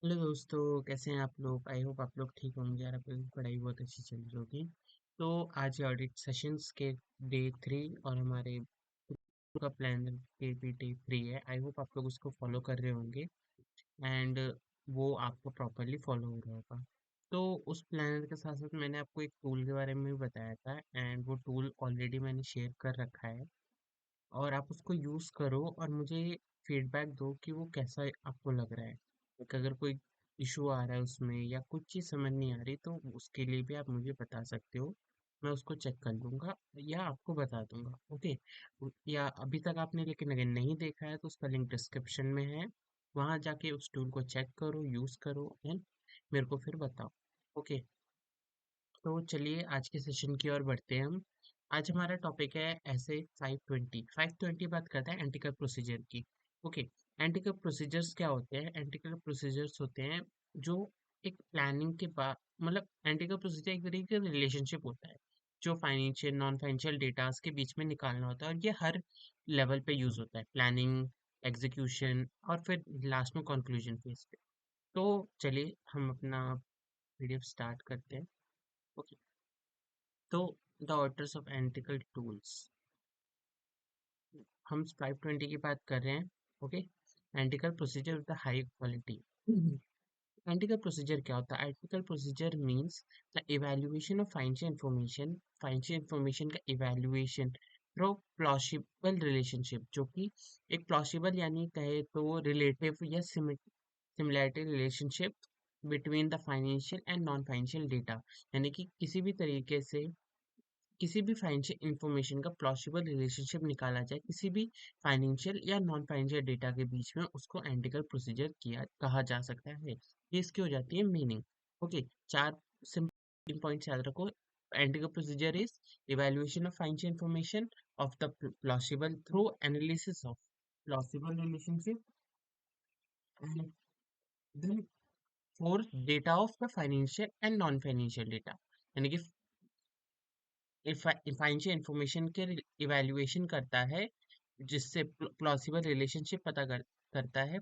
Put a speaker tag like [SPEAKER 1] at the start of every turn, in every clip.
[SPEAKER 1] Hello दोस्तों, कैसे हैं आप लोग? आई होप आप लोग ठीक होंगे यार। आपकी पढ़ाई बहुत अच्छी चल रही होगी। तो आज ऑडिट सेशंस के डे 3 और हमारे का प्लान के भी डे 3 है। आई होप आप लोग उसको फॉलो कर रहे होंगे एंड वो आपको प्रॉपरली फॉलो हो रहा होगा। तो उस प्लानर के साथ साथ मैंने आपको एक टूल के बारे में भी बताया था एंड वो टूल ऑलरेडी मैंने शेयर कर रखा है और आप उसको यूज़ करो और मुझे फीडबैक दो कि वो कैसा आपको लग रहा है। अगर कोई इशू आ रहा है उसमें या कुछ चीज़ समझ नहीं आ रही तो उसके लिए भी आप मुझे बता सकते हो। मैं उसको चेक कर लूँगा या आपको बता दूँगा। ओके। या अभी तक आपने लेकिन अगर नहीं देखा है तो उसका लिंक डिस्क्रिप्शन में है। वहाँ जाके उस टूल को चेक करो, यूज़ करो एंड मेरे को फिर बताओ। ओके। तो चलिए आज के सेशन की ओर बढ़ते हैं हम। आज हमारा टॉपिक है ऐसे 520 बात करता है एंटी करप्ट प्रोसीजर की। ओके। एंटी करप्ट प्रोसीजर्स क्या होते हैं? एंटी करप्ट प्रोसीजर्स होते हैं जो एक प्लानिंग के बाद, मतलब एंटी करप्ट प्रोसीजर एक तरीके का रिलेशनशिप होता है जो फाइनेंशियल नॉन फाइनेंशियल डेटास के बीच में निकालना होता है और ये हर लेवल पे यूज होता है, प्लानिंग, एग्जीक्यूशन और फिर लास्ट में कंक्लूजन फेज पे। तो चलिए हम अपना पीडीएफ स्टार्ट करते हैं। ओके। तो the orders of analytical tools, हम 520 की बात कर रहे हैं। Okay. Analytical procedure with high quality. Analytical procedure क्या होता है? Analytical procedure means the evaluation of financial information का इवैल्यूएशन थ्रू प्लॉसिबल रिलेशनशिप, जो कि एक प्लॉसिबल यानी कहे तो रिलेटिव या similarity relationship between the financial and non financial data, यानी कि किसी भी फाइनेंशियल इंफॉर्मेशन का प्लॉसिबल रिलेशनशिप निकाला जाए किसी भी फाइनेंशियल या नॉन फाइनेंशियल डेटा के बीच में, उसको एनालिटिकल प्रोसीजर किया कहा जा सकता है। ये इसकी हो जाती है मीनिंग। ओके। चार सिंपल पॉइंट्स याद रखो। Analytical procedure is evaluation of financial information of the plausible through analysis of plausible relationship and then fourth data of the financial and non financial data, यानी कि फाइनेंशियल इंफॉर्मेशन के evaluation करता है जिससे plausible relationship करता है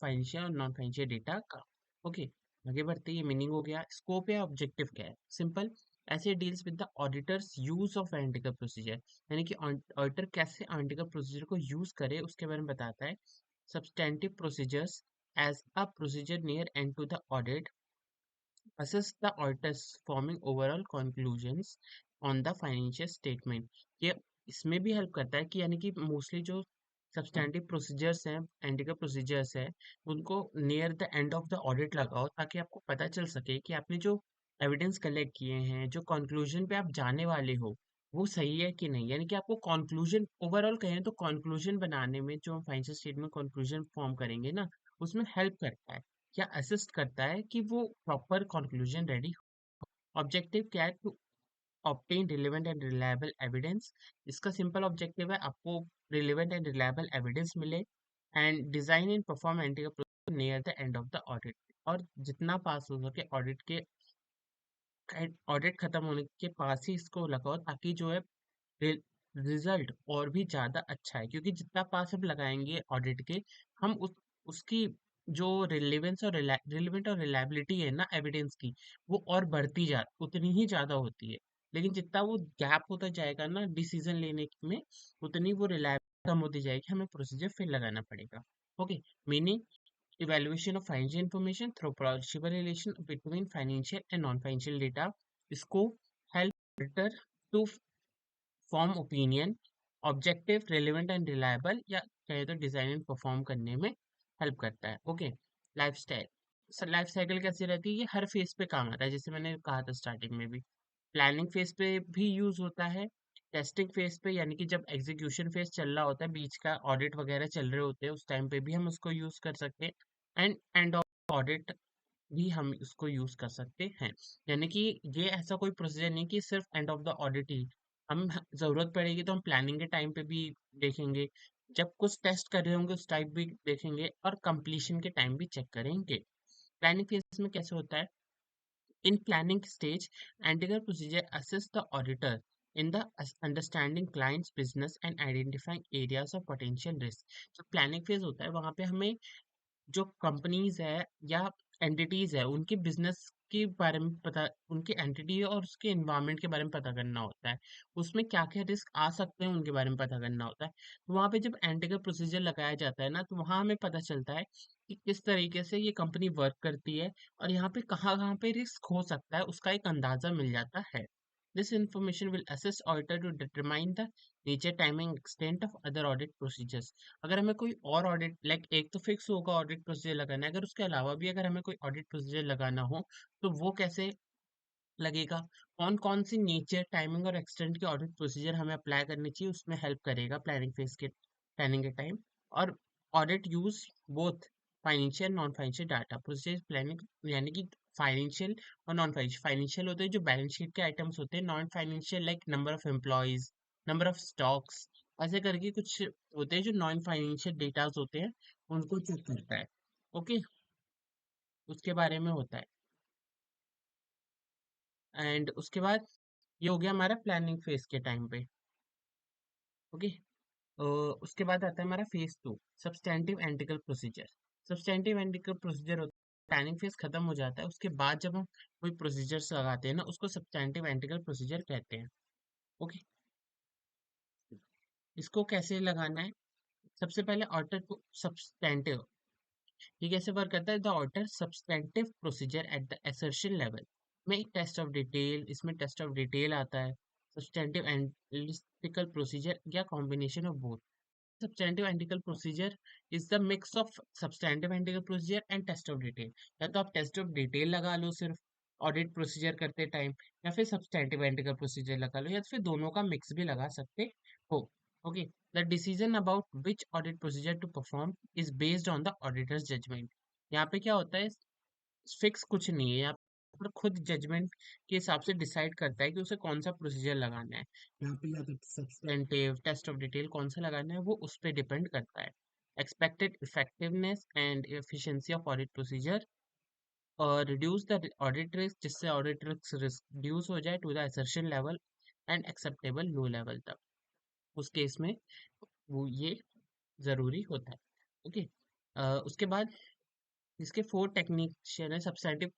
[SPEAKER 1] financial और non financial data का। ओके। आगे बढ़ते ये मीनिंग हो गया। स्कोप या ऑब्जेक्टिव क्या है? सिंपल, ऐसे deals with the auditors use of analytical procedure, यानी कि ऑडिटर कैसे एनालिटिकल प्रोसीजर को यूज करे उसके बारे में बताता है। Substantive procedures as a procedure near end to the audit assess the auditors forming overall conclusions on the financial statement। ये इसमें भी हेल्प करता है कि यानी कि मोस्टली जो सब्सटैंटिव प्रोसीजर्स हैं, एंडिकल प्रोसीजर्स है, उनको near the end of the audit लगाओ ताकि आपको पता चल सके कि आपने जो एविडेंस कलेक्ट किए हैं, जो कंक्लूजन पे आप जाने वाले हो, वो सही है कि नहीं। यानी कि आपको कंक्लूजन ओवरऑल कहें तो कंक्लूजन बनाने में जो हम फाइनेंशियल स्टेटमेंट कंक्लूजन फॉर्म करेंगे ना, उसमें हेल्प करता है या असिस्ट करता है कि वो प्रॉपर कंक्लूजन रेडी। ऑब्जेक्टिव क्या है? To obtain relevant and reliable evidence. इसका सिंपल ऑब्जेक्टिव है आपको रिलेवेंट एंड रिलायबल एविडेंस मिले and design and perform anti near the end of the audit, और जितना पास हो सके ऑडिट खत्म होने के पास ही इसको लगाओ ताकि जो है रिजल्ट और भी ज्यादा अच्छा है, क्योंकि जितना पास हम लगाएंगे ऑडिट के, हम उसकी जो रिलेवेंट और रिलायबिलिटी है ना एविडेंस की, वो और बढ़ती जा उतनी ही ज्यादा होती है। लेकिन जितना वो गैप होता जाएगा ना डिसीजन लेने में, उतनी वो रिलायबिलिटी कम होती जाएगी, हमें प्रोसीजर फिर लगाना पड़ेगा। Okay. Meaning, evaluation of financial information through plausible relation between financial and non-financial data, इसको help auditor to form opinion, objective, relevant and reliable, या कहे तो डिजाइन एंड परफॉर्म करने में हेल्प करता है। ओके। लाइफ साइकिल कैसी रहती है? ये हर फेज पे काम आता है, जैसे मैंने कहा था स्टार्टिंग में भी। प्लानिंग फेज पे भी यूज होता है, टेस्टिंग फेज पे यानी कि जब एग्जीक्यूशन फेज चल रहा होता है, बीच का ऑडिट वगैरह चल रहे होते हैं, उस टाइम पे भी हम उसको यूज कर सकते हैं, एंड एंड ऑफ ऑडिट भी हम उसको यूज कर सकते हैं। यानी कि ये ऐसा कोई प्रोसीजर नहीं कि सिर्फ एंड ऑफ द ऑडिट ही, हम जरूरत पड़ेगी तो हम प्लानिंग के टाइम पे भी देखेंगे, जब कुछ टेस्ट कर रहे होंगे उस टाइप भी देखेंगे, और कंप्लीशन के टाइम भी चेक करेंगे। प्लानिंग फेज में कैसे होता है? In planning stage, analytical procedure assist the auditor in the understanding client's business and identifying areas of potential risk. जो प्लानिंग फेज होता है वहां पे हमें जो कंपनीज है या एंटिटीज है उनके बिजनेस के बारे में पता, उनके एंटिटी और उसके एनवायरनमेंट के बारे में पता करना होता है, उसमें क्या क्या रिस्क आ सकते हैं उनके बारे में पता करना होता है। तो वहाँ पे जब एंटी प्रोसीजर लगाया जाता है ना, तो वहाँ हमें पता चलता है कि किस तरीके से ये कंपनी वर्क करती है और यहाँ पे कहाँ कहाँ पे रिस्क हो सकता है, उसका एक अंदाजा मिल जाता है। This information will assist auditor to determine the nature, timing, extent of other audit procedures. अगर हमें कोई और ऑडिट लाइक एक तो फिक्स होगा ऑडिट प्रोसीजर लगाना है, अगर उसके अलावा भी अगर हमें कोई ऑडिट प्रोसीजर लगाना हो तो वो कैसे लगेगा, कौन कौन सी नेचर, टाइमिंग और एक्सटेंट के ऑडिट प्रोसीजर हमें अप्लाई करनी चाहिए, उसमें हेल्प करेगा प्लानिंग फेज के, प्लानिंग के टाइम। और audit use both financial non financial data procedure planning, यानी कि फाइनेंशियल और नॉन फाइनेंशियल। फाइनेंशियल होते हैं जो बैलेंस शीट के आइटम्स होते हैं, non financial like number of employees, number of stocks, ऐसे करके कुछ होते हैं जो नॉन फाइनेंशियल डेटाज होते हैं, उनको चेक करता है। ओके, उसके बारे में होता है। एंड उसके बाद ये हो गया हमारा प्लानिंग फेज के टाइम पे। ओके, उसके बाद आता है हमारा phase two, substantive analytical procedure. Substantive analytical procedure होता है प्लानिंग फेज खत्म हो जाता है, उसके बाद जब हम कोई प्रोसीजर्स लगाते हैं ना, उसको सब्सटैंटिव एंटिकल प्रोसीजर कहते हैं। ओके, इसको कैसे लगाना है, सबसे पहले ऑर्डर को सब्सटैंटिव, ये कैसे वर्क करता है, the order substantive procedure at the assertion level में टेस्ट ऑफ डिटेल, इसमें टेस्ट ऑफ डिटेल आता है, सब्सटैंटिव एनालिटिकल प्रोसीजर या combination of both. Substantive analytical procedure is the mix of substantive analytical procedure and test of detail. या तो आप test of detail लगा लो सिर्फ ऑडिट प्रोसीजर करते टाइम, या फिर सब्सटैंटिव एंटिकल प्रोसीजर लगा लो, या फिर दोनों का मिक्स भी लगा सकते हो। Okay, the decision about which audit procedure to perform is based on the auditor's judgement. यहाँ पे क्या होता है, फिक्स कुछ नहीं है यहाँ पर, खुद जजमेंट के हिसाब से डिसाइड करता है कि उसे कौन सा प्रोसीजर लगाना है। यहाँ पे या तो सब्सटेंटिव, टेस्ट ऑफ डिटेल कौन सा लगाना है वो उस पर डिपेंड करता है। Expected effectiveness and efficiency of audit procedure और रिड्यूस द ऑडिट रिस्क, जिससे ऑडिट रिस्क रिड्यूस हो जाए to the assertion level and acceptable low level तक, उस केस में वो ये जरूरी होता है। ओके, उसके बाद इसके 4 टेक्निशियन है। सब्सटैंटिव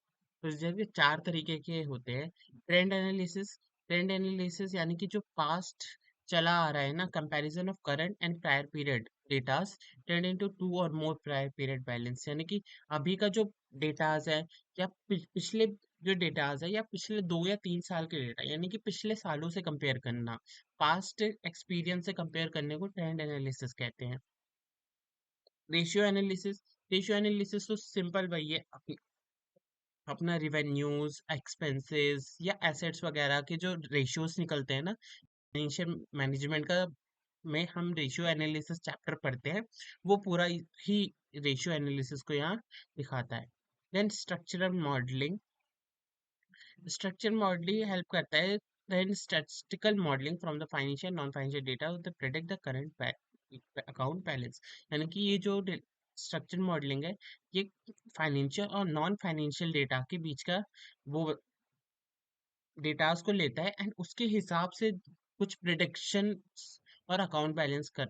[SPEAKER 1] प्रोसीजर के 4 तरीके के होते हैं। ट्रेंड एनालिसिस, ट्रेंड एनालिसिस यानी कि जो पास्ट चला आ रहा है ना, comparison of current and prior period datas trend into two और मोर प्रायर पीरियड बैलेंस, यानी कि अभी का जो डेटास है या पिछले जो डेटास है या पिछले 2 या 3 साल के डेटा, यानी कि पिछले सालों से कंपेयर करना, पास्ट एक्सपीरियंस से कंपेयर करने को ट्रेंड एनालिसिस कहते हैं। रेशियो एनालिसिस, रेशियो एनालिसिस तो सिंपल वही है, अपना रिवेन्यूज, एक्सपेंसेस या एसेट्स वगैरह के जो रेशियोज निकलते हैं ना फाइनेंशियल मैनेजमेंट का, में हम रेशियो एनालिसिस चैप्टर पढ़ते हैं, वो पूरा ही रेशियो एनालिसिस को यहाँ दिखाता है। Then structural modelling, structure modelling help करता है, then statistical modeling from the financial non financial data to predict the current account balance, यानी कि ये जो स्ट्रक्चर मॉडलिंग है, ये फाइनेंशियल और नॉन फाइनेंशियल डेटा के बीच का वो डेटास को लेता है एंड उसके हिसाब से कुछ प्रिडिक्शन और अकाउंट बैलेंस कर,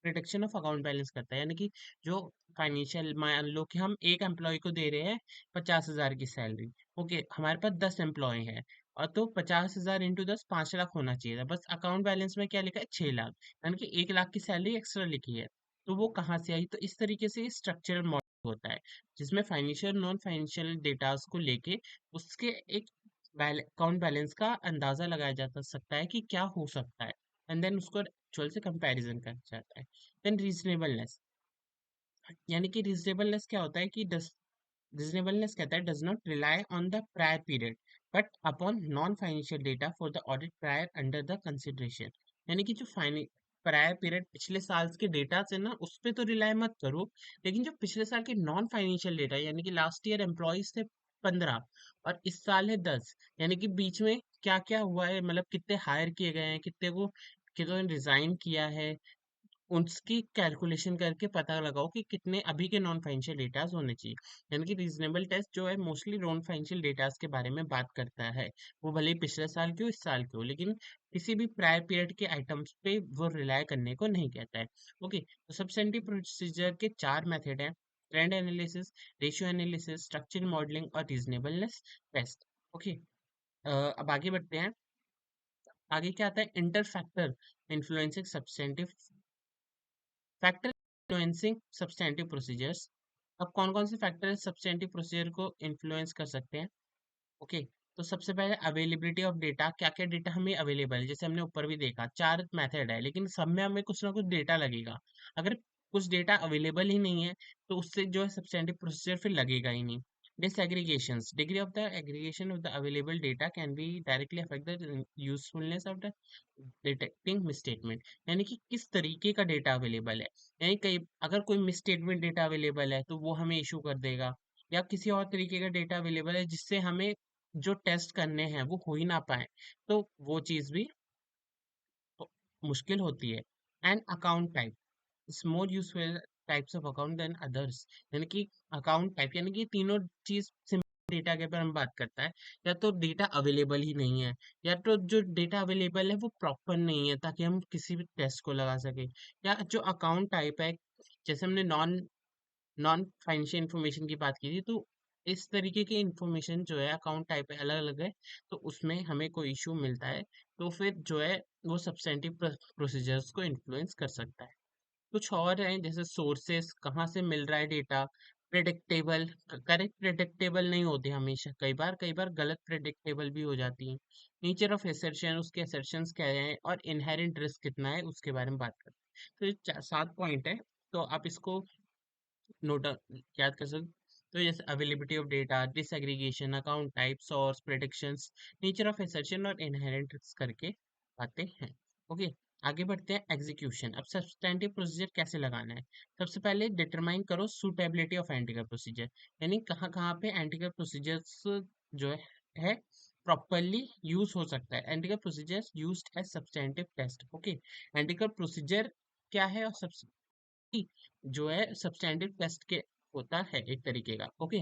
[SPEAKER 1] प्रिडिक्शन ऑफ अकाउंट बैलेंस करता है। यानी कि जो फाइनेंशियल, मान लो कि हम एक एम्प्लॉय को दे रहे हैं 50,000 की सैलरी। ओके, हमारे पास 10 एम्प्लॉय हैं और तो 50,000 इंटू 10 5 लाख होना चाहिए था, बस अकाउंट बैलेंस में क्या लिखा है 6 लाख, यानी कि 1 लाख की सैलरी एक्स्ट्रा लिखी है। तो वो कहाँ से आई, तो इस तरीके से स्ट्रक्चरल मॉडल होता है जिसमें फाइनेंशियल नॉन फाइनेंशियल डेटास को लेके उसके एक अकाउंट बैलेंस का अंदाजा लगाया जा सकता है कि क्या हो सकता है, एंड देन उसको एक्चुअल से कंपैरिजन करा जाता है। देन रीजनेबलनेस, यानी कि रीजनेबलनेस क्या होता है कि रीजनेबलनेस कहता है does not rely on the prior period but upon non financial data for the audit prior under the consideration, यानी कि जो प्रायर पीरियड पिछले साल के डेटा से ना, उस पे तो रिलाई मत करो, लेकिन जो पिछले साल के नॉन फाइनेंशियल डेटा, यानी कि लास्ट ईयर एम्प्लॉयज थे 15 और इस साल है 10, यानी कि बीच में क्या क्या हुआ है, मतलब कितने हायर किए गए हैं, कितने को कितने रिजाइन किया है, उसकी कैलकुलेशन करके पता लगाओ कि कितने अभी के नॉन फाइनेंशियल डेटास होने चाहिए। यानी कि रीजनेबल टेस्ट जो है मोस्टली नॉन फाइनेंशियल डेटास के बारे में बात करता है, वो भले ही पिछले साल के हो इस साल के हो, लेकिन किसी भी प्रायर पीरियड के आइटम्स पे वो रिलाय करने को नहीं कहता है। ओके, तो सब्सटेंटिव प्रोसीजर के 4 मेथड हैं। Trend analysis, ratio analysis, structure modelling और रीजनेबलनेस टेस्ट। ओके, अब आगे बढ़ते हैं। आगे क्या आता है, inter factor influencing substantive factor influencing substantive procedures. अब कौन कौन से फैक्टर सब्सटेंटिव प्रोसीजर को इन्फ्लुएंस कर सकते हैं? ओके, तो सबसे पहले अवेलेबिलिटी ऑफ डेटा, क्या क्या डेटा हमें अवेलेबल है, जैसे हमने ऊपर भी देखा 4 मेथड है, लेकिन सब में हमें कुछ ना कुछ डेटा लगेगा। अगर कुछ डेटा अवेलेबल ही नहीं है तो उससे जो है सब्सटेंटिव प्रोसीजर फिर लगेगा ही नहीं। Disaggregations, degree of the aggregation of the available data can be directly affect the usefulness of the detecting misstatement, यानी कि किस तरीके का डेटा अवेलेबल है। यानी कई, अगर कोई मिसस्टेटमेंट डेटा अवेलेबल है तो वो हमें इशू कर देगा, या किसी और तरीके का डेटा अवेलेबल है जिससे हमें जो टेस्ट करने हैं वो हो ही ना पाए, तो वो चीज़ भी तो मुश्किल होती है। And account type is more useful types of account than others, यानी कि अकाउंट टाइप यानी कि तीनों चीज डेटा के ऊपर हम बात करता है, या तो डेटा अवेलेबल ही नहीं है, या तो जो डेटा अवेलेबल है वो प्रॉपर नहीं है ताकि हम किसी भी टेस्ट को लगा सके, या जो अकाउंट टाइप है, जैसे हमने नॉन नॉन फाइनेंशियल इंफॉर्मेशन की बात की थी, तो इस तरीके की इंफॉर्मेशन जो है अकाउंट टाइप है, अलग अलग है, तो उसमें हमें कोई इशू मिलता है, तो फिर जो है वो सब्सटेंटिव प्रोसीजर्स को इन्फ्लुएंस कर सकता है। कुछ और हैं जैसे सोर्सेस, कहाँ से मिल रहा है डेटा, प्रेडिक्टेबल, करेक्ट प्रेडिक्टेबल नहीं होती हमेशा, कई बार गलत प्रेडिक्टेबल भी हो जाती हैं। नेचर ऑफ एसर्शन, उसके एसर्शंस क्या हैं, और इनहेरेंट रिस्क कितना है उसके बारे में बात करते हैं। तो ये 7 पॉइंट है, तो आप इसको नोट याद कर सकते। तो जैसे availability of data, disaggregation, account type, source, predictions, nature of assertion और इनहेरेंट रिस्क करके आते हैं। ओके, आगे बढ़ते हैं एग्जीक्यूशन। अब सब्सटेंटिव प्रोसीजर कैसे लगाना है? सबसे पहले डिटरमाइन करो सूटेबिलिटी ऑफ एंटीकर प्रोसीजर, यानी कहाँ कहाँ पे एंटीकर प्रोसीजर्स जो है प्रॉपरली यूज हो सकता है। Analytical procedures used as substantive test. Okay, analytical procedure क्या है, और जो है सब्सटेंटिव टेस्ट के होता है एक तरीके का। Okay,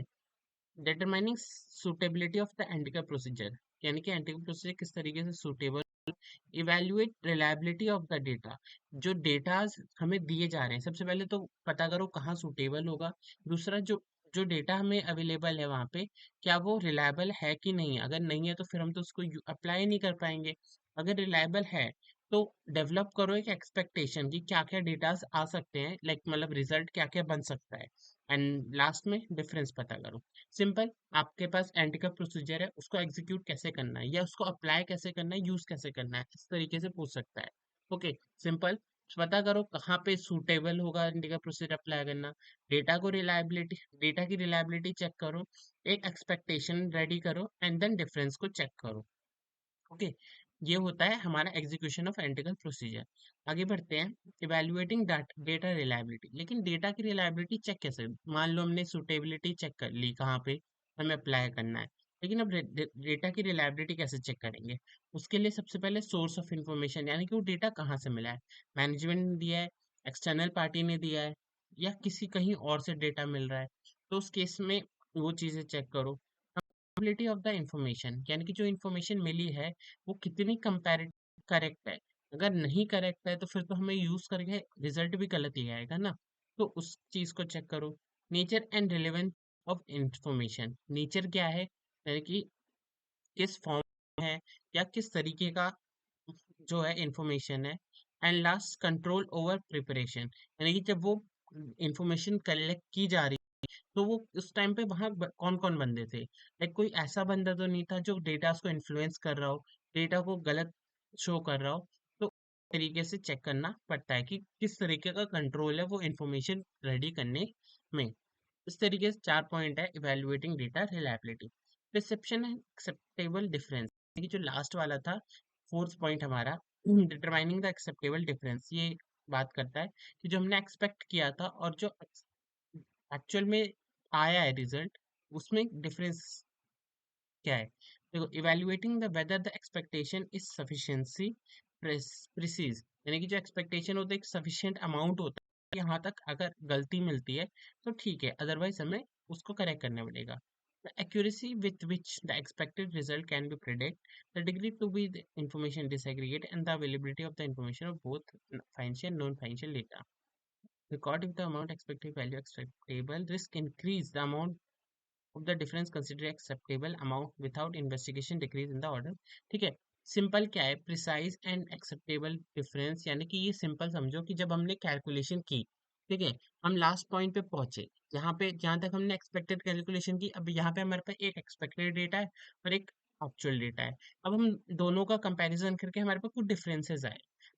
[SPEAKER 1] determining suitability of the analytical procedure, यानी कि एंटिकर प्रोसीजर किस तरीके से suitable. Evaluate reliability of the data, जो डेटाज हमें दिए जा रहे हैं सबसे पहले तो पता करो कहाँ सुटेबल होगा। दूसरा, जो जो डेटा हमें अवेलेबल है वहाँ पे, क्या वो रिलायबल है कि नहीं है, अगर नहीं है तो फिर हम तो उसको अप्लाई नहीं कर पाएंगे। अगर रिलायबल है तो डेवलप करो एक एक्सपेक्टेशन कि क्या क्या डेटास आ सकते हैं, लाइक मतलब रिजल्ट क्या क्या बन सकता है। एंड लास्ट में डिफरेंस पता करो। सिंपल, आपके पास एंटी का प्रोसीजर है, उसको एग्जीक्यूट कैसे करना है, या उसको अप्लाई कैसे करना है, यूज कैसे करना है, इस तरीके से पूछ सकता है। ओके, सिंपल, पता करो कहाँ पे सूटेबल होगा एंटी का प्रोसीजर अप्लाई करना। डेटा की रिलायबिलिटी चेक करो, एक एक्सपेक्टेशन रेडी करो, एंड देन डिफरेंस को चेक करो। ओके, ये होता है हमारा एग्जीक्यूशन ऑफ एंटिकल प्रोसीजर। आगे बढ़ते हैं, इवेल्युएटिंग डेटा रिलायबिलिटी। लेकिन डेटा की रिलायबिलिटी चेक कैसे? मान लो हमने सुटेबिलिटी चेक कर ली कहाँ पे हमें अप्लाई करना है, लेकिन अब डेटा की रिलायबिलिटी कैसे चेक करेंगे? उसके लिए सबसे पहले सोर्स ऑफ इंफॉर्मेशन, यानी कि वो डेटा कहाँ से मिला है, मैनेजमेंट ने दिया है, एक्सटर्नल पार्टी ने दिया है, या किसी कहीं और से डेटा मिल रहा है, तो उस केस में वो चीज़ें चेक करो। कंपेरेबिलिटी ऑफ द इंफॉर्मेशन, यानी कि जो इंफॉर्मेशन मिली है वो कितनी कंपैरेटिव करेक्ट है। अगर नहीं करेक्ट है तो फिर तो हमें यूज करके रिजल्ट भी गलत ही आएगा ना, तो उस चीज को चेक करो। Nature and relevance of information, nature क्या है, यानी कि किस फॉर्म है या किस तरीके का जो है इंफॉर्मेशन है। And last, control over preparation, यानी कि जब वो इंफॉर्मेशन कलेक्ट की जा रही, तो वो उस टाइम पे वहां कौन कौन बंदे थे, लाइक कोई ऐसा बंदा तो नहीं था जो डेटा को इन्फ्लुएंस कर रहा हो, डेटा को गलत शो कर रहा हो। तो तरीके से चेक करना पड़ता है कि किस तरीके का कंट्रोल है वो इंफॉर्मेशन रेडी करने में। इस तरीके से 4 पॉइंट है evaluating data reliability. Reception and acceptable difference, ये जो लास्ट वाला था, फोर्थ पॉइंट हमारा, डिटरमाइनिंग द एक्सेप्टेबल डिफरेंस, ये बात करता है कि जो हमने एक्सपेक्ट किया था और जो एक्चुअल में आया है रिजल्ट, उसमें डिफरेंस क्या है। देखो, evaluating the whether the expectation is sufficiency precise, यानी कि जो एक्सपेक्टेशन होता है एक सफिशिएंट अमाउंट होता है, यहाँ तक अगर गलती मिलती है तो ठीक है, अदरवाइज हमें उसको करेक्ट करना पड़ेगा। The accuracy with which the expected result can be predict, the degree to be the information disaggregate, and the availability of the information of both financial and non-financial data. Record if the amount expected value acceptable, risk increase the amount of the difference consider acceptable amount without investigation decrease in the order। ठीक है, simple क्या है, precise and acceptable difference, यानी कि ये simple समझो कि जब हमने कैलकुलेशन की, ठीक है, हम लास्ट पॉइंट पे पहुंचे, यहाँ पे जहां तक हमने एक्सपेक्टेड कैलकुलेशन की, अब यहाँ पे हमारे पास एक एक्सपेक्टेड डेटा है और एक एक्चुअल डेटा है। अब हम दोनों का कंपैरिजन करके हमारे पास कुछ डिफरेंसेस आए,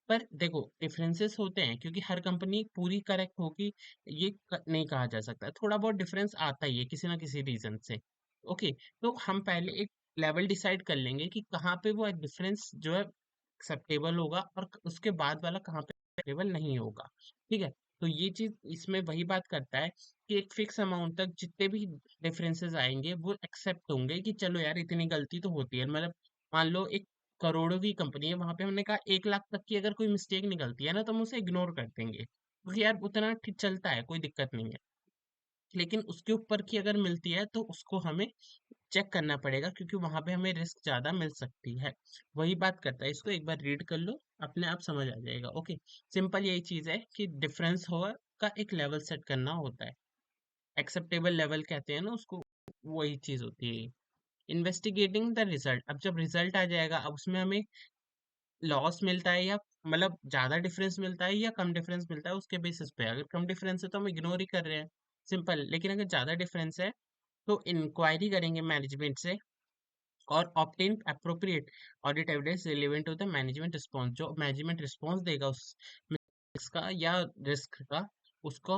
[SPEAKER 1] पर देखो डिफरेंसेस होते हैं क्योंकि हर कंपनी पूरी करेक्ट होगी ये नहीं कहा जा सकता, थोड़ा बहुत डिफरेंस आता ही है किसी ना किसी रीजन से। ओके, तो हम पहले एक लेवल डिसाइड कर लेंगे कि कहाँ पे वो डिफरेंस जो है एक्सेप्टेबल होगा और उसके बाद वाला कहाँ पे एक्सेप्टेबल नहीं होगा। ठीक है, तो ये चीज इसमें वही बात करता है कि एक फिक्स अमाउंट तक जितने भी डिफरेंसेस आएंगे वो एक्सेप्ट होंगे कि चलो यार इतनी गलती तो होती है, मतलब मान लो एक करोड़ों की कंपनी है, वहां पे हमने कहा 1 लाख तक की अगर कोई मिस्टेक निकलती है ना तो हम उसे इग्नोर कर देंगे क्योंकि यार उतना ठीक चलता है, कोई दिक्कत नहीं है। लेकिन उसके ऊपर की अगर मिलती है तो उसको हमें चेक करना पड़ेगा क्योंकि वहां पे हमें रिस्क ज्यादा मिल सकती है। वही बात करता है, इसको एक बार रीड कर लो, अपने आप समझ आ जाएगा। ओके, सिंपल यही चीज है कि डिफरेंस हो का एक लेवल सेट करना होता है, एक्सेप्टेबल लेवल कहते हैं ना उसको, वही चीज होती है। इन्वेस्टिगेटिंग द रिजल्ट, अब जब रिजल्ट आ जाएगा अब उसमें हमें लॉस मिलता है या मतलब ज्यादा डिफरेंस मिलता है या कम डिफरेंस मिलता है, उसके बेसिस पे अगर कम डिफरेंस है तो हम इग्नोर ही कर रहे हैं, सिंपल। लेकिन अगर ज्यादा डिफरेंस है तो इंक्वायरी करेंगे मैनेजमेंट से और obtain appropriate audit evidence relevant to the management response, जो मैनेजमेंट रिस्पॉन्स देगा उस का या रिस्क का, उसको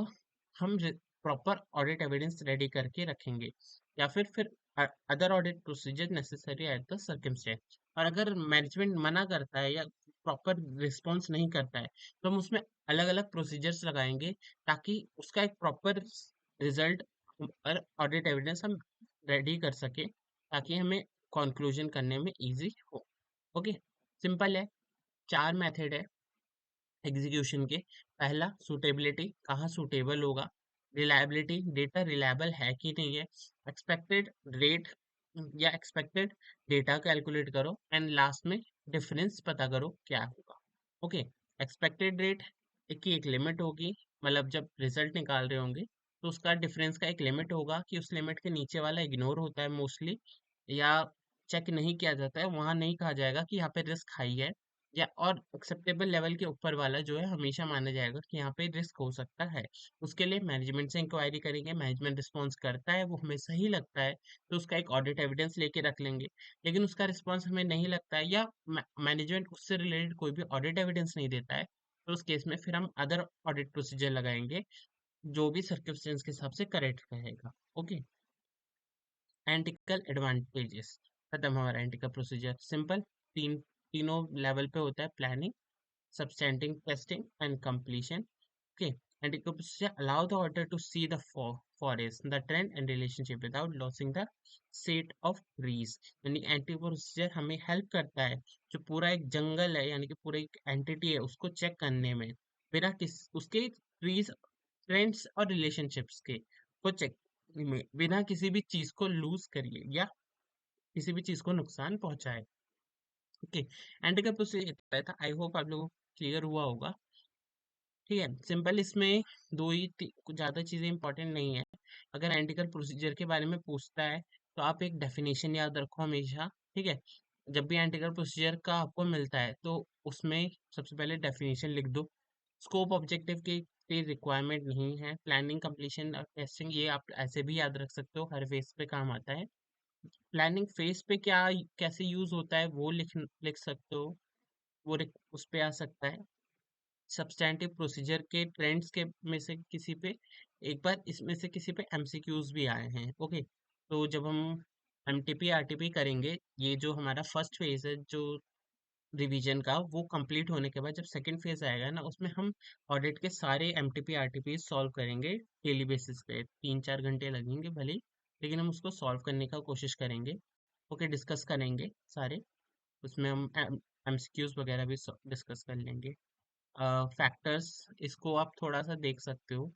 [SPEAKER 1] हम प्रॉपर ऑडिट एविडेंस रेडी करके रखेंगे या फिर other audit procedure necessary at the circumstance. और अगर मैनेजमेंट मना करता है या प्रॉपर रिस्पॉन्स नहीं करता है तो हम उसमें अलग अलग प्रोसीजर्स लगाएंगे ताकि उसका एक प्रॉपर रिजल्ट और ऑडिट एविडेंस हम रेडी कर सके ताकि हमें कंक्लूजन करने में इजी हो। ओके, सिंपल है, 4 मेथड है एग्जीक्यूशन के। पहला सूटेबिलिटी, कहाँ सूटेबल होगा, रिलायबिलिटी, डेटा रिलायबल है कि नहीं है, एक्सपेक्टेड रेट या एक्सपेक्टेड डेटा कैलकुलेट करो एंड लास्ट में डिफरेंस पता करो क्या होगा। ओके, एक्सपेक्टेड रेट की एक लिमिट होगी, मतलब जब रिजल्ट निकाल रहे होंगे तो उसका डिफरेंस का एक लिमिट होगा कि उस लिमिट के नीचे वाला इग्नोर होता है मोस्टली, या चेक नहीं किया जाता है, वहां नहीं कहा जाएगा कि यहाँ पे रिस्क हाई है, या और एक्सेप्टेबल लेवल के ऊपर वाला जो है हमेशा माना जाएगा कि यहाँ पे रिस्क हो सकता है। उसके लिए मैनेजमेंट से इंक्वायरी करेंगे, मैनेजमेंट रिस्पॉन्स करता है वो हमें सही लगता है तो उसका एक ऑडिट एविडेंस लेके रख लेंगे। लेकिन उसका रिस्पॉन्स हमें नहीं लगता है या मैनेजमेंट उससे रिलेटेड कोई भी ऑडिट एविडेंस नहीं देता है तो उस केस में फिर हम अदर ऑडिट प्रोसीजर लगाएंगे जो भी सर्कमस्टेंस के हिसाब से करेक्ट रहेगा। ओके, एंटिकल एडवांटेजेस, खत्म हमारा एंटिकल प्रोसीजर, सिंपल। तीनों लेवल पे होता है, planning, substantive testing and completion. Okay, and it could allow the author to see the forest, the trend and relationship without losing the set of trees. यानी anti procedure हमें help करता है जो पूरा एक जंगल है यानी कि पूरा एक एंटिटी है उसको चेक करने में बिना किस उसके ट्रीज ट्रेंड्स और रिलेशनशिप्स के को चेक में बिना किसी भी चीज को लूज करिए या किसी भी चीज को नुकसान पहुंचाए। ओके, एंटी का प्रोसीजर था, आई होप आप लोगों को क्लियर हुआ होगा। ठीक है, सिंपल, इसमें दो ही कुछ ज्यादा चीजें इंपॉर्टेंट नहीं है। अगर एंटिकल प्रोसीजर के बारे में पूछता है तो आप एक डेफिनेशन याद रखो हमेशा। ठीक है, जब भी एंटिकल प्रोसीजर का आपको मिलता है तो उसमें सबसे पहले डेफिनेशन लिख दो। स्कोप ऑब्जेक्टिव की रिक्वायरमेंट नहीं है, प्लानिंग कंप्लीशन और टेस्टिंग ये आप ऐसे भी याद रख सकते हो, हर फेज पे काम आता है। प्लानिंग फेज पे क्या कैसे यूज होता है वो लिख लिख सकते हो, वो उस पे आ सकता है। सब्सटैंटिव प्रोसीजर के ट्रेंड्स के में से किसी पे एक बार इसमें से किसी पे एमसीक्यूज भी आए हैं। ओके, तो जब हम एमटीपी आरटीपी करेंगे, ये जो हमारा फर्स्ट फेज है जो रिवीजन का वो कंप्लीट होने के बाद जब सेकंड फेज आएगा ना उसमें हम ऑडिट के सारे एमटीपी आरटीपी सॉल्व करेंगे डेली बेसिस पे, 3-4 घंटे लगेंगे भले ही, लेकिन हम उसको सॉल्व करने का कोशिश करेंगे। ओके, डिस्कस करेंगे सारे, उसमें हम एमसीक्यूज वगैरह भी डिस्कस कर लेंगे। फैक्टर्स इसको आप थोड़ा सा देख सकते हो।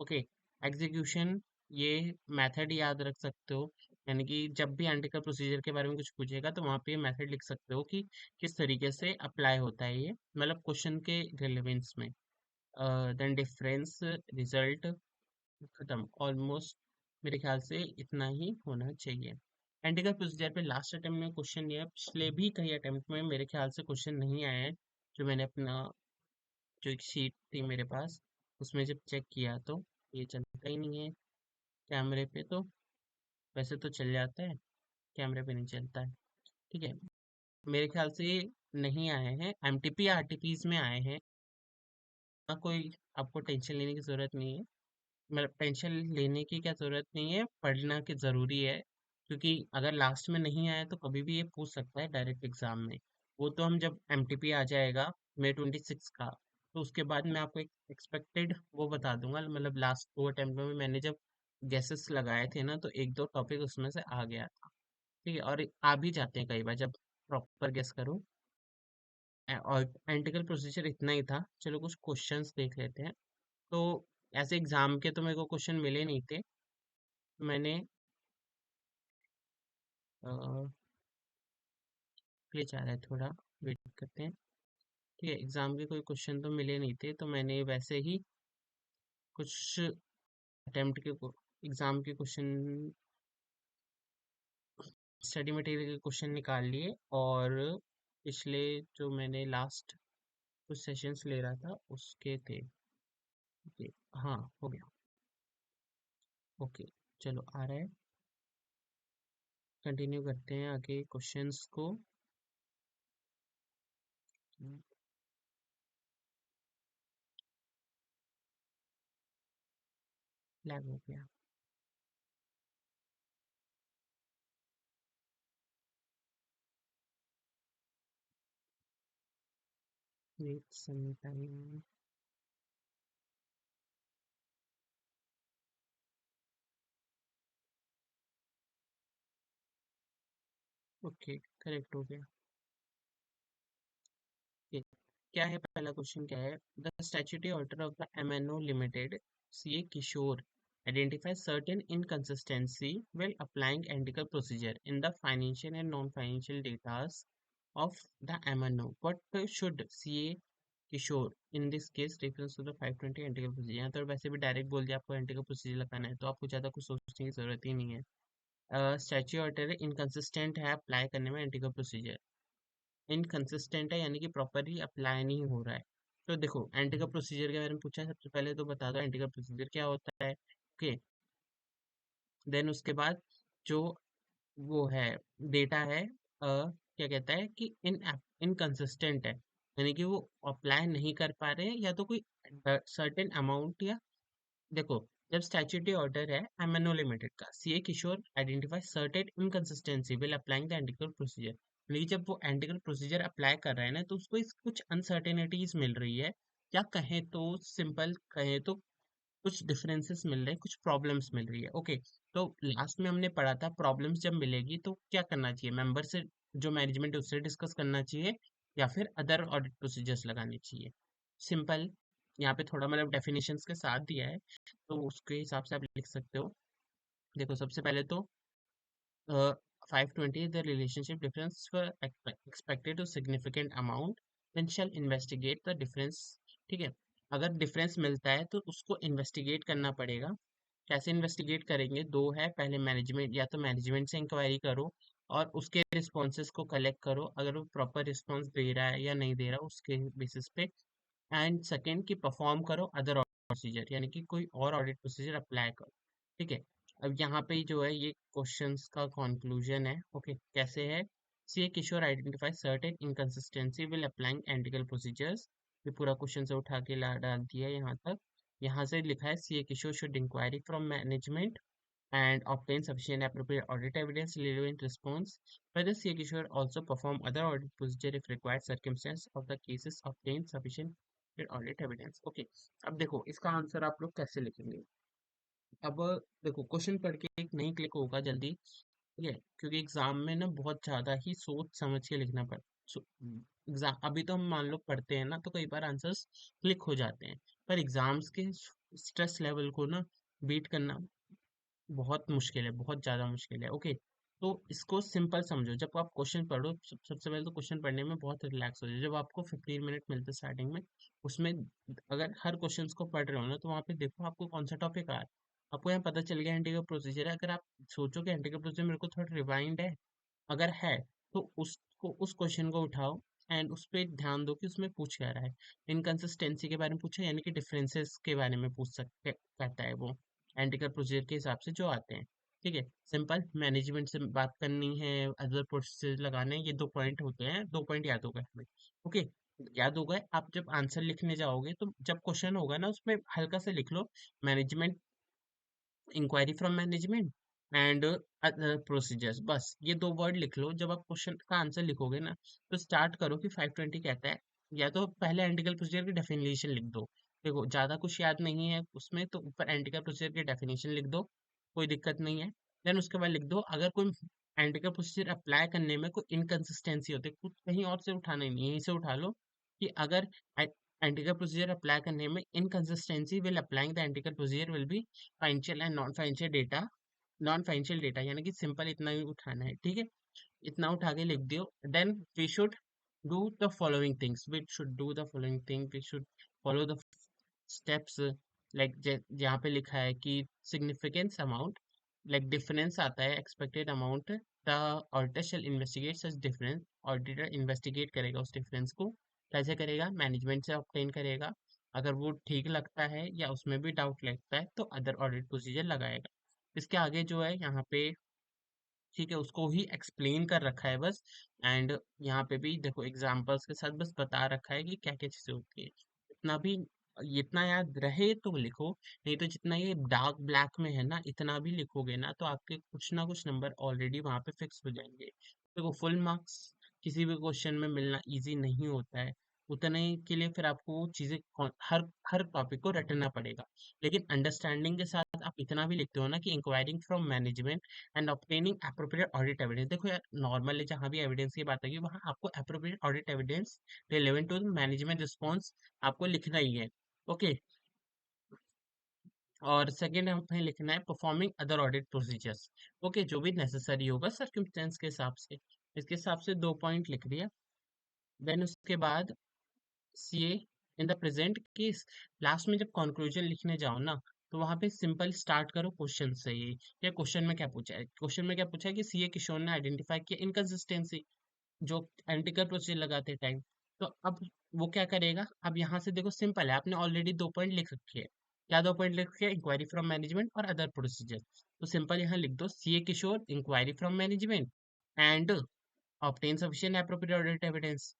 [SPEAKER 1] ओके, एग्जीक्यूशन, ये मेथड याद रख सकते हो, यानी कि जब भी एंटिकल प्रोसीजर के बारे में कुछ पूछेगा तो वहाँ पे मेथड लिख सकते हो कि किस तरीके से अप्लाई होता है ये, मतलब क्वेश्चन के रिलेवेंस में। देन डिफरेंस रिजल्ट खत्म ऑलमोस्ट। मेरे ख्याल से इतना ही होना चाहिए। एंटिकल प्रोसीजर पे लास्ट अटेम्प्ट में क्वेश्चन नहीं है, पिछले भी कई अटेम्प्ट में मेरे ख्याल से क्वेश्चन नहीं आए हैं। जो मैंने अपना जो एक शीट थी मेरे पास उसमें जब चेक किया तो ये चलता ही नहीं है कैमरे पे। तो वैसे तो चल जाता है, कैमरे पे नहीं चलता है। ठीक है, मेरे ख्याल से ये नहीं आए हैं, एमटीपी आरटीपीज में आए हैं। ना कोई आपको टेंशन लेने की जरूरत नहीं है, मतलब टेंशन लेने की क्या जरूरत नहीं है, पढ़ना की जरूरी है। क्योंकि अगर लास्ट में नहीं आया तो कभी भी ये पूछ सकता है डायरेक्ट एग्जाम में। वो तो हम जब एमटीपी आ जाएगा May 26 का, तो उसके बाद मैं आपको एक एक्सपेक्टेड वो बता दूंगा। मतलब लास्ट 2 अटेम्प्ट में मैंने जब गेसेस लगाए थे ना, तो एक दो टॉपिक उसमें से आ गया था। ठीक है, और आ भी जाते हैं कई बार जब प्रॉपर गेस करो। और एंटिकल प्रोसीजर इतना ही था। चलो कुछ क्वेश्चंस देख लेते हैं। तो ऐसे एग्जाम के तो मेरे को क्वेश्चन मिले नहीं थे। मैंने प्ले जा रहा है, थोड़ा वेट करते हैं। ठीक है, एग्जाम के कोई क्वेश्चन तो मिले नहीं थे, तो मैंने वैसे ही कुछ अटेम्प्ट के एग्जाम के क्वेश्चन, स्टडी मटेरियल के क्वेश्चन निकाल लिए। और पिछले जो मैंने लास्ट कुछ सेशंस ले रहा था उसके थे। ओके, हाँ हो गया। ओके, चलो आ रहा है, कंटिन्यू करते हैं आगे क्वेश्चंस को। लैग हो गया, wait some time. Okay, correct हो गया। ये क्या है, पहला क्वेश्चन क्या है? The statutory order of the MNO limited CA Kishore identifies certain inconsistency while applying ethical procedure in the financial and non-financial data of the MNO. What should CA Kishore in this case reference to the 520 ethical procedure? यहाँ तो वैसे भी direct बोल दिया आपको ethical procedure लगाना है, तो आपको ज़्यादा कुछ सोचने की जरूरत ही नहीं है। स्टैच्यू ऑर्डर इनकंसिस्टेंट है अप्लाई करने में ethical procedure, इनकंसिस्टेंट है यानी कि प्रॉपरली अप्लाई नहीं हो रहा है। तो देखो एंटी का प्रोसीजर के बारे में पूछा है, सबसे पहले तो बता दो एंटी का प्रोसीजर क्या होता है। ओके, देन उसके बाद जो वो है डेटा है, क्या कहता है कि इनकंसिस्टेंट है, यानी कि वो अप्लाई नहीं कर पा रहे हैं या तो कोई सर्टेन अमाउंट या। देखो, जब स्टैट्यूटरी ऑर्डर है एमएनओ लिमिटेड का, CA Kishore identify certain inconsistency while applying the analytical procedure. लेकिन जब वो एंटिकल प्रोसीजर अप्लाई कर रहा है ना, तो उसको कुछ अनसर्टेनिटीज मिल रही है, या कहें तो सिंपल कहें तो कुछ डिफरेंसेस मिल रहे हैं, कुछ प्रॉब्लम्स मिल रही है। ओके, तो लास्ट में हमने पढ़ा था प्रॉब्लम्स जब मिलेगी तो क्या करना चाहिए, मेंबर से जो मैनेजमेंट है उससे डिस्कस करना चाहिए या फिर अदर ऑडिट प्रोसीजर्स लगानी चाहिए। सिंपल, यहाँ पे थोड़ा मतलब डेफिनेशंस के साथ दिया है, तो उसके हिसाब से आप लिख सकते हो। देखो सबसे पहले तो 520 the relationship difference expected to significant amount then shall investigate the difference. ठीक है, अगर डिफरेंस मिलता है तो उसको इन्वेस्टिगेट करना पड़ेगा। कैसे इन्वेस्टिगेट करेंगे? दो है, पहले मैनेजमेंट, या तो मैनेजमेंट से इंक्वायरी करो और उसके रिस्पॉन्सेज को कलेक्ट करो, अगर वो प्रॉपर रिस्पॉन्स दे रहा है या नहीं दे रहा उसके बेसिस पे। एंड सेकेंड कि परफॉर्म करो अदर प्रोसीजर, यानी कि कोई और ऑडिट प्रोसीजर अप्लाई करो। ठीक है, अब यहाँ पे जो है ये क्वेश्चंस का कंक्लूजन है। ओके, कैसे है? C Kishore identify certain inconsistency while applying analytical procedures. ये पूरा क्वेश्चन से उठा के ला डाल दिया है यहाँ तक। यहाँ से लिखा है C Kishore should inquiry from management and obtain sufficient appropriate audit evidence relevant response. Whether CA Kishore also perform other audit procedure if required circumstance of the cases obtain sufficient audit evidence. Okay, अब देखो इसका answer आप लोग कैसे लिखेंगे। अब देखो question पढ़ के एक नहीं क्लिक होगा जल्दी, ठीक है, क्योंकि एग्जाम में ना बहुत ज्यादा ही सोच समझ के लिखना पड़। एग्जाम अभी तो हम मान लो पढ़ते हैं ना, तो कई बार आंसर्स क्लिक हो जाते हैं, पर एग्जाम्स के स्ट्रेस लेवल को ना बीट करना बहुत मुश्किल है, बहुत ज़्यादा मुश्किल है। ओके, तो इसको सिंपल समझो, जब आप क्वेश्चन पढ़ो सबसे पहले तो क्वेश्चन पढ़ने में बहुत रिलैक्स हो जाए। जब आपको 15 मिनट मिलते स्टार्टिंग में, उसमें अगर हर क्वेश्चन को पढ़ रहे हो ना, तो वहाँ पे देखो आपको कौन सा टॉपिक आ रहा है। आपको यहाँ पता चल गया एंटी का प्रोसीजर है। अगर आप सोचो कि एंटी का प्रोसीजर मेरे को थोड़ा रिवाइंड है, अगर है, तो उसको उस क्वेश्चन को उठाओ एंड उस पर ध्यान दो कि उसमें पूछ क्या रहा है। इनकंसिस्टेंसी के बारे में पूछा, यानी कि डिफरेंसेस के बारे में पूछ सकते कहता है वो, एंटिकल प्रोसीजर के हिसाब से जो आते हैं। ठीक है, सिंपल मैनेजमेंट से बात करनी है, अदर प्रोसेस लगाने हैं, ये 2 पॉइंट होते हैं, 2 पॉइंट याद हो गए हमें। ओके, याद हो गए। आप जब आंसर लिखने जाओगे तो जब क्वेश्चन होगा ना, उसमें हल्का से लिख लो management, inquiry from management and other procedures, बस ये 2 वर्ड लिख लो। जब आप क्वेश्चन का आंसर लिखोगे ना, तो स्टार्ट करो कि 520 कहता है, या तो पहले एंटिकल प्रोसीजर की डेफिनेशन लिख दो। देखो ज्यादा कुछ याद नहीं है उसमें, तो ऊपर एंटिकल प्रोसीजर की डेफिनेशन लिख दो, कोई दिक्कत नहीं है। देन उसके बाद लिख दो अगर कोई एंटिकल प्रोसीजर अप्लाई करने में कोई इनकंसिस्टेंसी होती है, कुछ कहीं और से उठाना ही नहीं, यहीं से उठा लो कि अगर एंटिकल प्रोसीजर अप्लाई करने में inconsistency while applying the analytical procedure will be financial and non financial data, non financial data, यानी कि सिंपल इतना ही उठाना है। ठीक है, इतना उठा के लिख दियो। Then we should do the following things, we should do the following thing, we should follow the steps. Like यहाँ पे लिखा है कि सिग्निफिकेंस अमाउंट, लाइक डिफरेंस आता है expected amount, the auditor shall investigate such difference, auditor investigate करेगा उस difference को। कैसे करेगा? मैनेजमेंट से ऑब्टेन करेगा। अगर वो ठीक लगता है या उसमें भी डाउट लगता है तो अदर ऑडिट प्रोसीजर लगाएगा। इसके आगे जो है यहाँ पे, ठीक है, उसको ही एक्सप्लेन कर रखा है बस। एंड यहाँ पे भी देखो एग्जांपल्स के साथ बस बता रखा है कि क्या क्या चीजें होती है। इतना भी, इतना याद रहे तो लिखो, नहीं तो जितना ये डार्क ब्लैक में है ना, इतना भी लिखोगे ना, तो आपके कुछ ना कुछ नंबर ऑलरेडी वहां पे फिक्स हो जाएंगे। देखो फुल मार्क्स किसी भी क्वेश्चन में मिलना इजी नहीं होता है। उतने के लिए फिर आपको वो चीजें हर हर टॉपिक को रटना पड़ेगा। लेकिन अंडरस्टैंडिंग के साथ आप इतना भी लिखते हो ना कि enquiring from management and obtaining appropriate audit evidence. देखो यार, नॉर्मली जहां भी एविडेंस की बात आएगी वहां आपको appropriate audit evidence relevant to management response आपको लिखना ही है। ओके, और सेकेंड हमें लिखना है performing other audit procedures. Okay, जो भी नेसेसरी होगा सर्कमस्टेंस के हिसाब से। इसके हिसाब से 2 पॉइंट लिख दिया। देन उसके बाद CA in the present case, last में जब कंक्लूजन लिखने जाओ ना, तो वहां पे सिंपल स्टार्ट करो क्वेश्चन से ही। या क्वेश्चन में क्या पूछा है? क्वेश्चन में क्या पूछा है कि सीए किशोर ने आइडेंटिफाई किया इनकंसिस्टेंसी जो एंटिकल प्रोसीजर लगाते टाइम। तो अब वो क्या करेगा? अब यहाँ से देखो सिंपल है, आपने ऑलरेडी 2 पॉइंट लिख रखे हैं। क्या 2 पॉइंट लिख रखे हैं? इंक्वायरी फ्रॉम मैनेजमेंट और अदर प्रोसीजर। तो सिंपल यहाँ लिख दो CA Kishore inquiry from management and obtain sufficient appropriate audit evidence.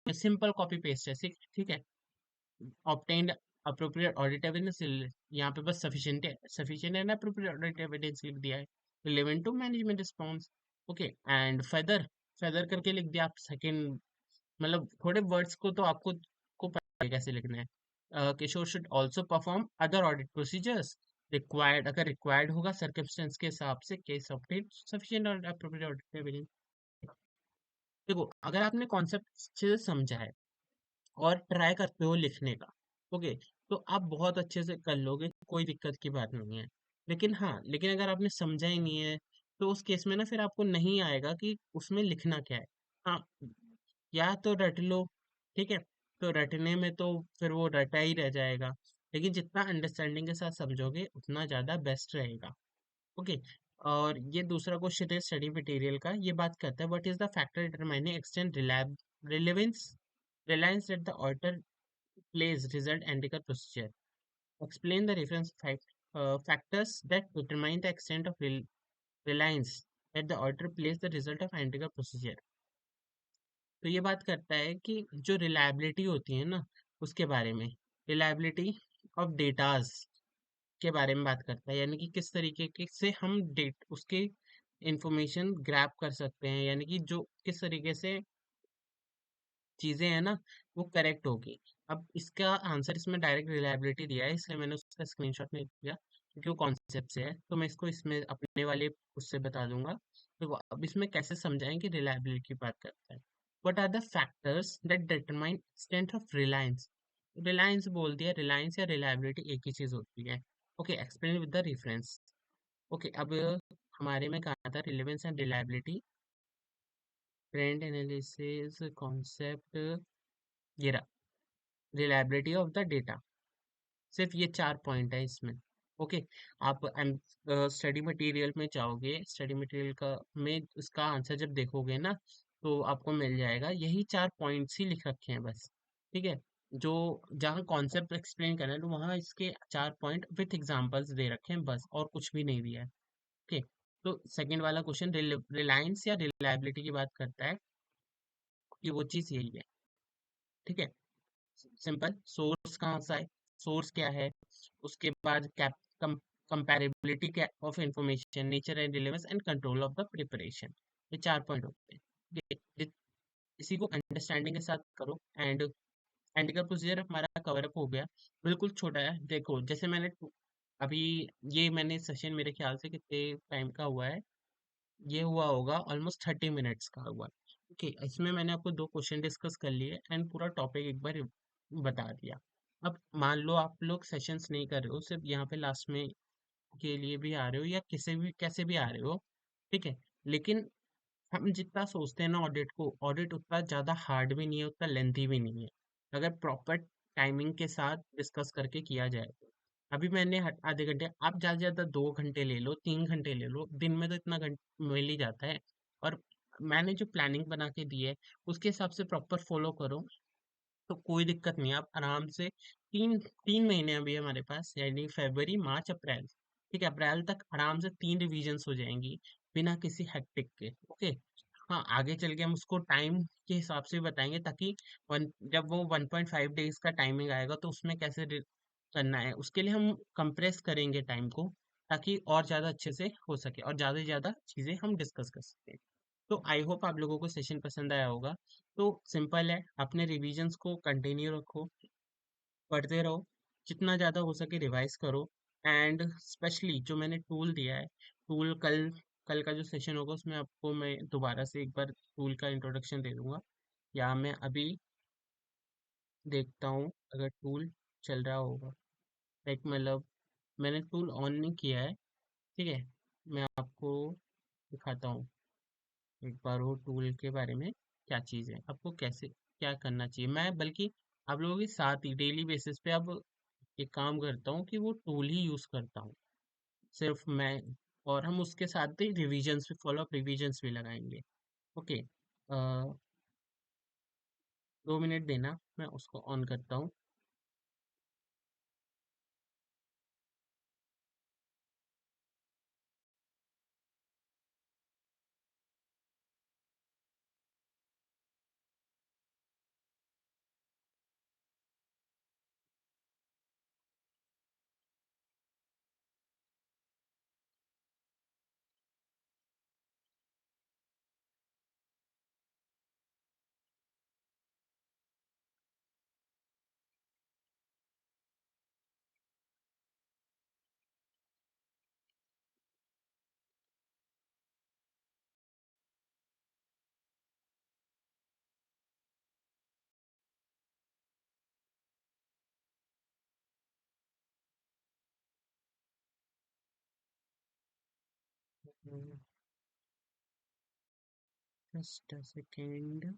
[SPEAKER 1] Simple copy paste है, ठीक है। obtained appropriate audit evidence, यहाँ पे बस sufficient and appropriate audit evidence लिख दिया है, relevant to management response। Okay, and feather करके लिख दिया आप सेकंड। मतलब थोड़े वर्ड्स को तो आपको को पता है कैसे लिखना है। Kishore should also perform other audit procedures required, अगर रिक्वायर्ड होगा सर्कमस्टेंस के हिसाब से, केस ऑब्टेन सफिशिएंट और appropriate audit evidence। देखो अगर आपने कॉन्सेप्ट अच्छे से समझा है और ट्राई करते हो लिखने का, ओके, तो आप बहुत अच्छे से कर लोगे, कोई दिक्कत की बात नहीं है। लेकिन हाँ, लेकिन अगर आपने समझा ही नहीं है, तो उस केस में ना फिर आपको नहीं आएगा कि उसमें लिखना क्या है। हाँ, या तो रट लो, ठीक है, तो रटने में तो फिर वो रटा ही रह जाएगा। लेकिन जितना अंडरस्टैंडिंग के साथ समझोगे उतना ज़्यादा बेस्ट रहेगा। ओके, और ये दूसरा क्वेश्चन है स्टडी मटेरियल का, ये बात करता है what is the factor determining extent relevance reliance that the author plays result ethical procedure. Explain the reference factors that determine the extent of reliance that the author plays the result of ethical procedure. तो ये बात करता है कि जो reliability होती है ना, उसके बारे में, रिलायबिलिटी ऑफ डेटाज के बारे में बात करता है, यानी कि किस तरीके से हम डेट उसके इंफॉर्मेशन ग्रैब कर सकते हैं, यानी कि जो किस तरीके से चीजें हैं ना, वो करेक्ट होगी। अब इसका आंसर इसमें डायरेक्ट रिलायबिलिटी दिया है, इसलिए मैंने उसका स्क्रीनशॉट नहीं लिया क्योंकि वो कॉन्सेप्ट से है, तो मैं इसको इसमें अपने वाले उससे बता दूंगा। तो अब इसमें कैसे समझाएं कि रिलायबिलिटी की बात करता है। What are the factors that determine extent of reliance? Reliance बोल दिया, रिलायंस या रिलायबिलिटी एक ही चीज होती है। Okay, explain with the reference. Okay, अब हमारे में कहा था relevance and reliability, trend analysis concept, ये रहा रिलायबिलिटी ऑफ द डेटा। सिर्फ ये 4 पॉइंट है इसमें। ओके। आप स्टडी मटेरियल में जाओगे, स्टडी मटेरियल का में इसका आंसर जब देखोगे ना, तो आपको मिल जाएगा, यही 4 पॉइंट्स ही लिख रखे हैं बस। ठीक है। जो जहाँ कॉन्सेप्ट एक्सप्लेन करना है तो वहाँ इसके 4 पॉइंट विथ एग्जांपल्स दे रखे हैं बस, और कुछ भी नहीं दिया है। ओके। तो सेकंड वाला क्वेश्चन रिलायंस या रिलायबिलिटी की बात करता है, कि वो चीज़ यही है। ठीक है। सिंपल। सोर्स कहाँ से है, सोर्स क्या है, उसके बाद कैप comparability of information, nature and relevance and control of the preparation. ये 4 पॉइंट होते हैं। ठीक है। इसी को अंडरस्टैंडिंग के साथ करो, एंड एंड का प्रोसीजर हमारा कवर अप हो गया। बिल्कुल छोटा है, देखो जैसे अभी ये मैंने सेशन मेरे ख्याल से कितने टाइम का हुआ है, ये हुआ होगा ऑलमोस्ट 30 मिनट्स का हुआ। ओके। इसमें मैंने आपको 2 क्वेश्चन डिस्कस कर लिए एंड पूरा टॉपिक एक बार बता दिया। अब मान लो आप लोग सेशंस नहीं कर रहे हो, सिर्फ यहाँ पे लास्ट में के लिए भी आ रहे हो, या किसी भी कैसे भी आ रहे हो। ठीक है। लेकिन हम जितना सोचते हैं ना ऑडिट को, ऑडिट उतना ज़्यादा हार्ड भी नहीं है, उतना लेंथी भी नहीं है, अगर प्रॉपर टाइमिंग के साथ डिस्कस करके किया जाए तो। अभी मैंने आधे घंटे, आप ज़्यादा से ज़्यादा 2 घंटे ले लो, 3 घंटे ले लो, दिन में तो इतना घंटा मिल ही जाता है। और मैंने जो प्लानिंग बना के दी है, उसके हिसाब से प्रॉपर फॉलो करो, तो कोई दिक्कत नहीं है। आप आराम से 3 3 महीने अभी हमारे पास, यानी फरवरी मार्च अप्रैल। ठीक है। अप्रैल तक आराम से 3 रिवीजन्स हो जाएंगी, बिना किसी हेक्टिक के। ओके। हाँ, आगे चल के हम उसको टाइम के हिसाब से बताएंगे, ताकि जब वो 1.5 डेज का टाइमिंग आएगा तो उसमें कैसे करना है, उसके लिए हम कंप्रेस करेंगे टाइम को, ताकि और ज़्यादा अच्छे से हो सके और ज़्यादा से ज़्यादा चीज़ें हम डिस्कस कर सकें। तो आई होप आप लोगों को सेशन पसंद आया होगा। तो सिंपल है, अपने रिवीजन्स को कंटिन्यू रखो, पढ़ते रहो, जितना ज़्यादा हो सके रिवाइज करो, एंड स्पेशली जो मैंने टूल दिया है, टूल कल कल का जो सेशन होगा उसमें आपको मैं दोबारा से एक बार टूल का इंट्रोडक्शन दे दूंगा, या मैं अभी देखता हूँ अगर टूल चल रहा होगा। लाइक मतलब मैंने टूल ऑन नहीं किया है। ठीक है। मैं आपको दिखाता हूँ एक बार वो टूल के बारे में, क्या चीज़ है, आपको कैसे क्या करना चाहिए। मैं बल्कि आप लोगों के साथ ही डेली बेसिस पे अब एक काम करता हूँ कि वो टूल ही यूज़ करता हूँ, सिर्फ मैं। और हम उसके साथ ही रिविजन्स भी, फॉलो अप रिविजन्स भी लगाएंगे। ओके। 2 मिनट देना, मैं उसको ऑन करता हूँ। Just a second.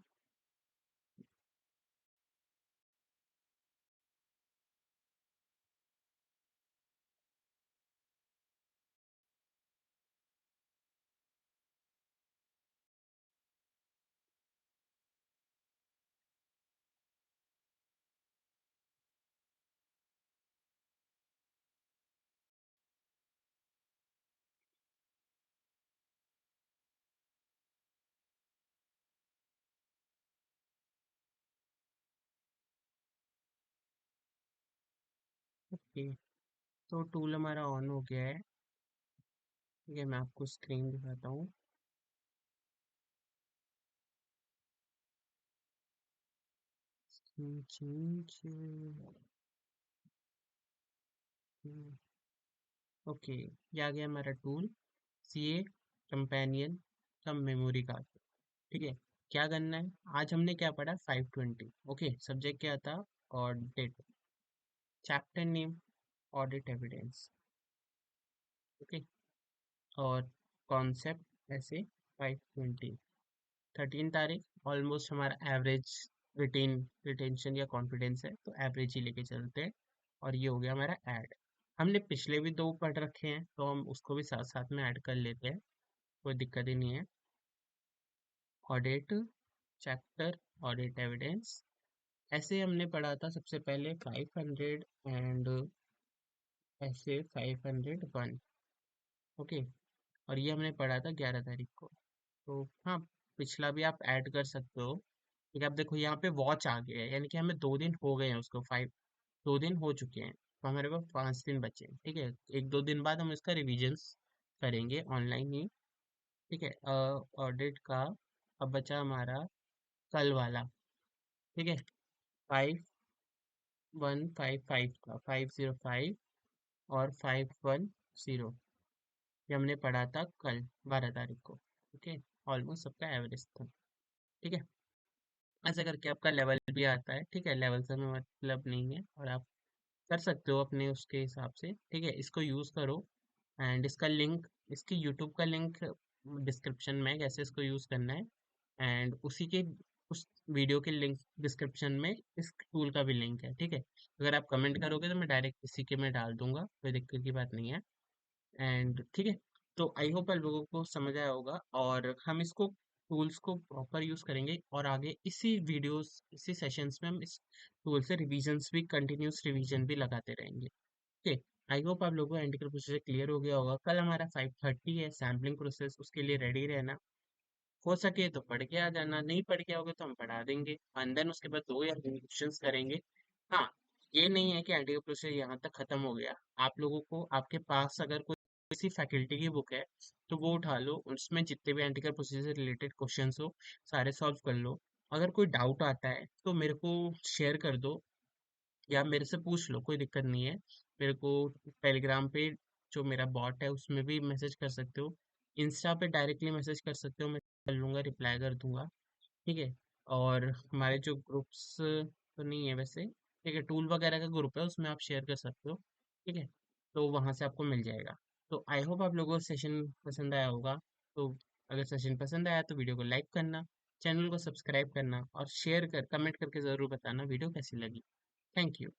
[SPEAKER 1] ओके। तो टूल हमारा ऑन हो गया है। ठीक है, मैं आपको स्क्रीन दिखाता हूँ। ओके, ये आ गया हमारा टूल, सीए कंपेनियन का मेमोरी कार्ड। ठीक है। क्या करना है, आज हमने क्या पढ़ा, 520। ओके। सब्जेक्ट क्या था, audit. Chapter name, audit evidence. Okay. और कॉन्सेप्ट ऐसे 520। 13 तारीख ऑलमोस्ट हमारा एवरेज रिटेंशन या कॉन्फिडेंस है, तो एवरेज ही लेके चलते हैं। और ये हो गया हमारा ऐड। हमने पिछले भी 2 पढ़ रखे हैं, तो हम उसको भी साथ साथ में ऐड कर लेते हैं, कोई दिक्कत ही नहीं है। ऑडिट चैप्टर, ऑडिट एविडेंस, ऐसे हमने पढ़ा था सबसे पहले 500 एंड ऐसे 501। ओके, और ये हमने पढ़ा था 11 तारीख को। तो हाँ, पिछला भी आप ऐड कर सकते हो। ठीक है, अब देखो यहाँ पे वॉच आ गया है, यानी कि हमें 2 दिन हो गए हैं उसको, 2 दिन हो चुके हैं, तो हमारे पास 5 दिन बचे हैं। ठीक है, 1-2 दिन बाद हम इसका रिविजन करेंगे ऑनलाइन ही। ठीक है, ऑडिट का अब बचा हमारा कल वाला। ठीक है, 5155 का 505 और 510, ये हमने पढ़ा था कल 12 तारीख को। ओके, ऑलमोस्ट सबका एवरेज था। ठीक है, ऐसा करके आपका लेवल भी आता है। ठीक है, लेवल से हमें मतलब नहीं है, और आप कर सकते हो अपने उसके हिसाब से। ठीक है, इसको यूज़ करो। एंड इसका लिंक, इसकी यूट्यूब का लिंक डिस्क्रिप्शन में है, कैसे इसको यूज़ करना है। एंड उसी के उस वीडियो के लिंक डिस्क्रिप्शन में इस टूल का भी लिंक है। ठीक है, अगर आप कमेंट करोगे तो मैं डायरेक्ट इसी के में डाल दूंगा, कोई दिक्कत की बात नहीं है। एंड ठीक है, तो आई होप आप लोगों को समझ आया होगा, और हम इसको टूल्स को प्रॉपर यूज करेंगे, और आगे इसी वीडियोस इसी सेशंस में हम इस टूल से रिवीजन्स भी, कंटिन्यूस रिवीजन भी लगाते रहेंगे। ओके, आई होप आप लोगों को एंटिकल प्रोसीजर क्लियर हो गया होगा। कल हमारा 5:30 है सैम्पलिंग प्रोसेस, उसके लिए रेडी रहना। हो सके तो पढ़ के आ जाना, नहीं पढ़ के आओगे तो हम पढ़ा देंगे, एंड देन उसके बाद 2 या 3 क्वेश्चंस करेंगे। हाँ, ये नहीं है कि एंटी प्रोसेस यहाँ तक खत्म हो गया। आप लोगों को, आपके पास अगर कोई किसी फैकल्टी की बुक है तो वो उठा लो, उसमें जितने भी एंटी प्रोसेस से रिलेटेड क्वेश्चंस हो सारे सॉल्व कर लो। अगर कोई डाउट आता है तो मेरे को शेयर कर दो, या मेरे से पूछ लो, कोई दिक्कत नहीं है। मेरे को टेलीग्राम पे जो मेरा बॉट है उसमें भी मैसेज कर सकते हो, इंस्टा पे डायरेक्टली मैसेज कर सकते हो, मैं कर लूँगा, रिप्लाई कर दूंगा। ठीक है, और हमारे जो ग्रुप्स तो नहीं है वैसे, ठीक है, टूल वगैरह का ग्रुप है, उसमें आप शेयर कर सकते हो। ठीक है, तो वहाँ से आपको मिल जाएगा। तो आई होप आप लोगों को सेशन पसंद आया होगा। तो अगर सेशन पसंद आया तो वीडियो को लाइक करना, चैनल को सब्सक्राइब करना, और शेयर कर कमेंट करके ज़रूर बताना वीडियो कैसी लगी। Thank you.